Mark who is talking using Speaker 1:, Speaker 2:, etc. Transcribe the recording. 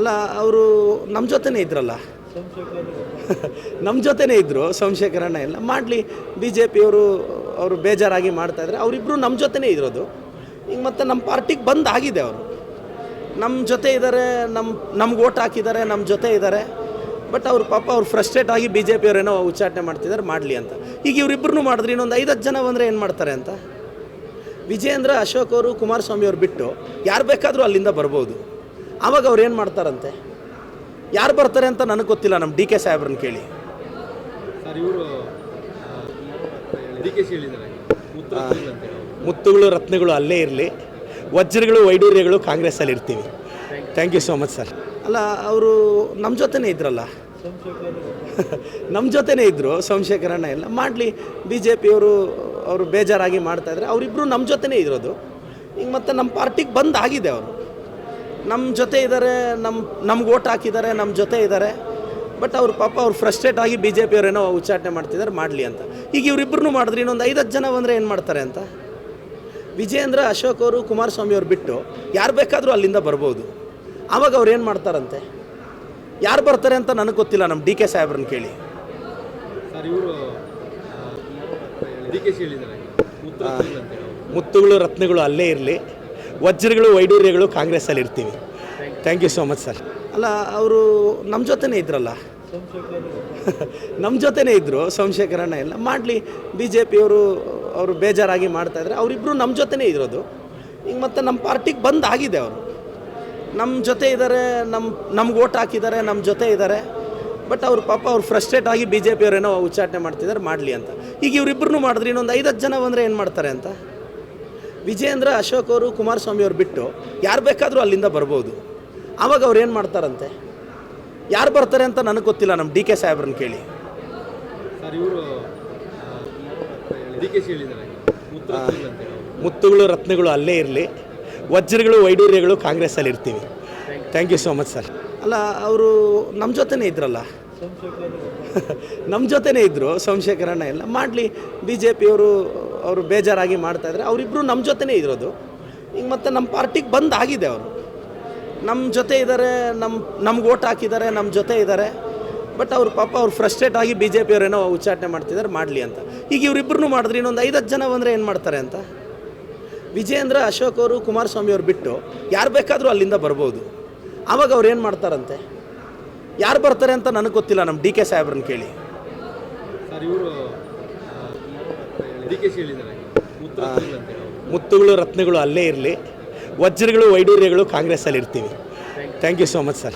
Speaker 1: ಅಲ್ಲ ಅವರು ನಮ್ಮ ಜೊತೆನೇ ಇದ್ರಲ್ಲ ನಮ್ಮ ಜೊತೆನೇ ಇದ್ದರು. ಸೋಮಶೇಖರಣ್ಣ ಎಲ್ಲ ಮಾಡಲಿ, ಬಿ ಜೆ ಪಿಯವರು ಅವರು ಬೇಜಾರಾಗಿ ಮಾಡ್ತಾಯಿದ್ರೆ ಅವರಿಬ್ಬರು ನಮ್ಮ ಜೊತೆನೇ ಇರೋದು. ಈಗ ಮತ್ತು ನಮ್ಮ ಪಾರ್ಟಿಗೆ ಬಂದ್ ಆಗಿದೆ. ಅವರು ನಮ್ಮ ಜೊತೆ ಇದ್ದಾರೆ, ನಮ್ಗೆ ಓಟ್ ಹಾಕಿದ್ದಾರೆ, ನಮ್ಮ ಜೊತೆ ಇದ್ದಾರೆ. ಬಟ್ ಅವ್ರು ಪಾಪ ಅವ್ರು ಫ್ರಸ್ಟ್ರೇಟ್ ಆಗಿ ಬಿ ಜೆ ಪಿಯವರೇನೋ ಉಚ್ಚಾಟನೆ ಮಾಡ್ತಿದ್ದಾರೆ, ಮಾಡಲಿ ಅಂತ. ಈಗ ಇವರಿಬ್ಬರನ್ನೂ ಮಾಡಿದ್ರೆ ಇನ್ನೊಂದು 5-10 ಜನ ಬಂದರೆ ಏನು ಮಾಡ್ತಾರೆ ಅಂತ. ವಿಜೇಂದ್ರ, ಅಶೋಕ್ ಅವರು, ಕುಮಾರಸ್ವಾಮಿ ಅವ್ರು ಬಿಟ್ಟು ಯಾರು ಬೇಕಾದರೂ ಅಲ್ಲಿಂದ ಬರ್ಬೋದು. ಆವಾಗ ಅವ್ರು ಏನು ಮಾಡ್ತಾರಂತೆ, ಯಾರು ಬರ್ತಾರೆ ಅಂತ ನನಗೆ ಗೊತ್ತಿಲ್ಲ. ನಮ್ಮ ಡಿ ಕೆ ಸಾಹೇಬ್ರನ್ನ ಕೇಳಿ.
Speaker 2: ಸರ್, ಇವರು ಡಿ ಕೆ ಸಿ ಹೇಳಿದ್ದಾರೆ
Speaker 1: ಮುತ್ತುಗಳು ರತ್ನಗಳು ಅಲ್ಲೇ ಇರಲಿ, ವಜ್ರಗಳು ವೈಡೂರ್ಯಗಳು ಕಾಂಗ್ರೆಸ್ಸಲ್ಲಿ ಇರ್ತೀವಿ. Thank you so much sir. ಅಲ್ಲ ಅವರು ನಮ್ಮ ಜೊತೆನೇ ಇದ್ರಲ್ಲ ನಮ್ಮ ಜೊತೆನೇ ಇದ್ದರು. ಸೋಮಶೇಖರಣ್ಣ ಎಲ್ಲ ಮಾಡಲಿ, ಬಿ ಜೆ ಪಿಯವರು ಅವರು ಬೇಜಾರಾಗಿ ಮಾಡ್ತಾಯಿದ್ರೆ ಅವರಿಬ್ಬರು ನಮ್ಮ ಜೊತೆನೇ ಇರೋದು. ಈಗ ಮತ್ತು ನಮ್ಮ ಪಾರ್ಟಿಗೆ ಬಂದ್ ಆಗಿದೆ. ಅವರು ನಮ್ಮ ಜೊತೆ ಇದ್ದಾರೆ, ನಮ್ಗೆ ಓಟ್ ಹಾಕಿದ್ದಾರೆ, ನಮ್ಮ ಜೊತೆ ಇದ್ದಾರೆ. ಬಟ್ ಅವ್ರು ಪಾಪ ಅವ್ರು ಫ್ರಸ್ಟ್ರೇಟ್ ಆಗಿ ಬಿ ಜೆ ಪಿಯವರೇನೋ ಉಚ್ಚಾಟನೆ ಮಾಡ್ತಿದ್ದಾರೆ, ಮಾಡಲಿ ಅಂತ. ಈಗ ಇವರಿಬ್ಬರನ್ನೂ ಮಾಡಿದ್ರೆ ಇನ್ನೊಂದು 5-10 ಜನ ಬಂದರೆ ಏನು ಮಾಡ್ತಾರೆ ಅಂತ. ವಿಜೇಂದ್ರ, ಅಶೋಕ್ ಅವರು, ಕುಮಾರಸ್ವಾಮಿ ಅವ್ರು ಬಿಟ್ಟು ಯಾರು ಬೇಕಾದರೂ ಅಲ್ಲಿಂದ ಬರ್ಬೋದು. ಆವಾಗ ಅವ್ರು ಏನು ಮಾಡ್ತಾರಂತೆ, ಯಾರು ಬರ್ತಾರೆ ಅಂತ ನನಗೆ ಗೊತ್ತಿಲ್ಲ. ನಮ್ಮ ಡಿ ಕೆ ಸಾಹೇಬ್ರನ್ನ ಕೇಳಿ.
Speaker 2: ಸರ್, ಇವರು ಡಿ ಕೆ ಸಿ ಹೇಳಿದ್ದಾರೆ
Speaker 1: ಮುತ್ತುಗಳು ರತ್ನಗಳು ಅಲ್ಲೇ ಇರಲಿ, ವಜ್ರಗಳು ವೈಡೂರ್ಯಗಳು ಕಾಂಗ್ರೆಸ್ಸಲ್ಲಿ ಇರ್ತೀವಿ. Thank you so much sir. ಅಲ್ಲ ಅವರು ನಮ್ಮ ಜೊತೆನೇ ಇದ್ರಲ್ಲ ನಮ್ಮ ಜೊತೆನೇ ಇದ್ದರು. ಸೋಮಶೇಖರಣ್ಣ ಎಲ್ಲ ಮಾಡಲಿ, ಬಿ ಜೆ ಪಿಯವರು ಅವರು ಬೇಜಾರಾಗಿ ಮಾಡ್ತಾಯಿದ್ರೆ ಅವರಿಬ್ಬರು ನಮ್ಮ ಜೊತೆನೇ ಇರೋದು. ಈಗ ಮತ್ತು ನಮ್ಮ ಪಾರ್ಟಿಗೆ ಬಂದ್ ಆಗಿದೆ. ಅವರು ನಮ್ಮ ಜೊತೆ ಇದ್ದಾರೆ, ನಮ್ಗೆ ಓಟ್ ಹಾಕಿದ್ದಾರೆ, ನಮ್ಮ ಜೊತೆ ಇದ್ದಾರೆ. ಬಟ್ ಅವ್ರು ಪಾಪ ಅವ್ರು ಫ್ರಸ್ಟ್ರೇಟ್ ಆಗಿ ಬಿ ಜೆ ಪಿಯವರೇನೋ ಉಚ್ಚಾಟನೆ ಮಾಡ್ತಿದ್ದಾರೆ, ಮಾಡಲಿ ಅಂತ. ಈಗ ಇವರಿಬ್ಬರನ್ನೂ ಮಾಡಿದ್ರೆ ಇನ್ನೊಂದು 5-10 ಜನ ಬಂದರೆ ಏನು ಮಾಡ್ತಾರೆ ಅಂತ. ವಿಜೇಂದ್ರ, ಅಶೋಕ್ ಅವರು, ಕುಮಾರಸ್ವಾಮಿ ಅವ್ರು ಬಿಟ್ಟು ಯಾರು ಬೇಕಾದರೂ ಅಲ್ಲಿಂದ ಬರ್ಬೋದು. ಆವಾಗ ಅವ್ರು ಏನು ಮಾಡ್ತಾರಂತೆ, ಯಾರು ಬರ್ತಾರೆ ಅಂತ ನನಗೆ ಗೊತ್ತಿಲ್ಲ. ನಮ್ಮ ಡಿ ಕೆ ಸಾಹೇಬ್ರನ್ನ ಕೇಳಿ.
Speaker 2: ಸರ್, ಇವರು ಡಿ ಕೆ ಸಿ ಹೇಳಿದ್ದಾರೆ
Speaker 1: ಮುತ್ತುಗಳು ರತ್ನಗಳು ಅಲ್ಲೇ ಇರಲಿ, ವಜ್ರಗಳು ವೈಡೂರ್ಯಗಳು ಕಾಂಗ್ರೆಸ್ಸಲ್ಲಿ ಇರ್ತೀವಿ. Thank you so much sir. ಅಲ್ಲ ಅವರು ನಮ್ಮ ಜೊತೆನೇ ಇದ್ರಲ್ಲ ನಮ್ಮ ಜೊತೆನೇ ಇದ್ದರು. ಸೋಮಶೇಖರಣ್ಣ ಎಲ್ಲ ಮಾಡಲಿ, ಬಿ ಜೆ ಪಿಯವರು ಅವರು ಬೇಜಾರಾಗಿ ಮಾಡ್ತಾಯಿದ್ರೆ ಅವರಿಬ್ಬರು ನಮ್ಮ ಜೊತೆನೇ ಇರೋದು. ಈಗ ಮತ್ತು ನಮ್ಮ ಪಾರ್ಟಿಗೆ ಬಂದ್ ಆಗಿದೆ. ಅವರು ನಮ್ಮ ಜೊತೆ ಇದ್ದಾರೆ, ನಮ್ಗೆ ಓಟ್ ಹಾಕಿದ್ದಾರೆ, ನಮ್ಮ ಜೊತೆ ಇದ್ದಾರೆ. ಬಟ್ ಅವ್ರು ಪಾಪ ಅವ್ರು ಫ್ರಸ್ಟ್ರೇಟ್ ಆಗಿ ಬಿ ಜೆ ಪಿಯವರೇನೋ ಉಚ್ಚಾಟನೆ ಮಾಡ್ತಿದ್ದಾರೆ, ಮಾಡಲಿ ಅಂತ. ಈಗ ಇವರಿಬ್ಬರನ್ನೂ ಮಾಡಿದ್ರೆ ಇನ್ನೊಂದು 5-10 ಜನ ಬಂದರೆ ಏನು ಮಾಡ್ತಾರೆ ಅಂತ. ವಿಜೇಂದ್ರ, ಅಶೋಕ್ ಅವರು, ಕುಮಾರಸ್ವಾಮಿ ಅವ್ರು ಬಿಟ್ಟು ಯಾರು ಬೇಕಾದರೂ ಅಲ್ಲಿಂದ ಬರ್ಬೋದು. ಆವಾಗ ಅವ್ರು ಏನು ಮಾಡ್ತಾರಂತೆ, ಯಾರು ಬರ್ತಾರೆ ಅಂತ ನನಗೆ ಗೊತ್ತಿಲ್ಲ. ನಮ್ಮ ಡಿ ಕೆ ಸಾಹೇಬ್ರನ್ನ ಕೇಳಿ.
Speaker 2: ಸರ್, ಇವರು ಡಿ ಕೆ ಸಿ ಹೇಳಿದ್ದಾರೆ
Speaker 1: ಮುತ್ತುಗಳು ರತ್ನಗಳು ಅಲ್ಲೇ ಇರಲಿ, ವಜ್ರಗಳು ವೈಡೂರ್ಯಗಳು ಕಾಂಗ್ರೆಸ್ಸಲ್ಲಿ ಇರ್ತೀವಿ. Thank you so much sir.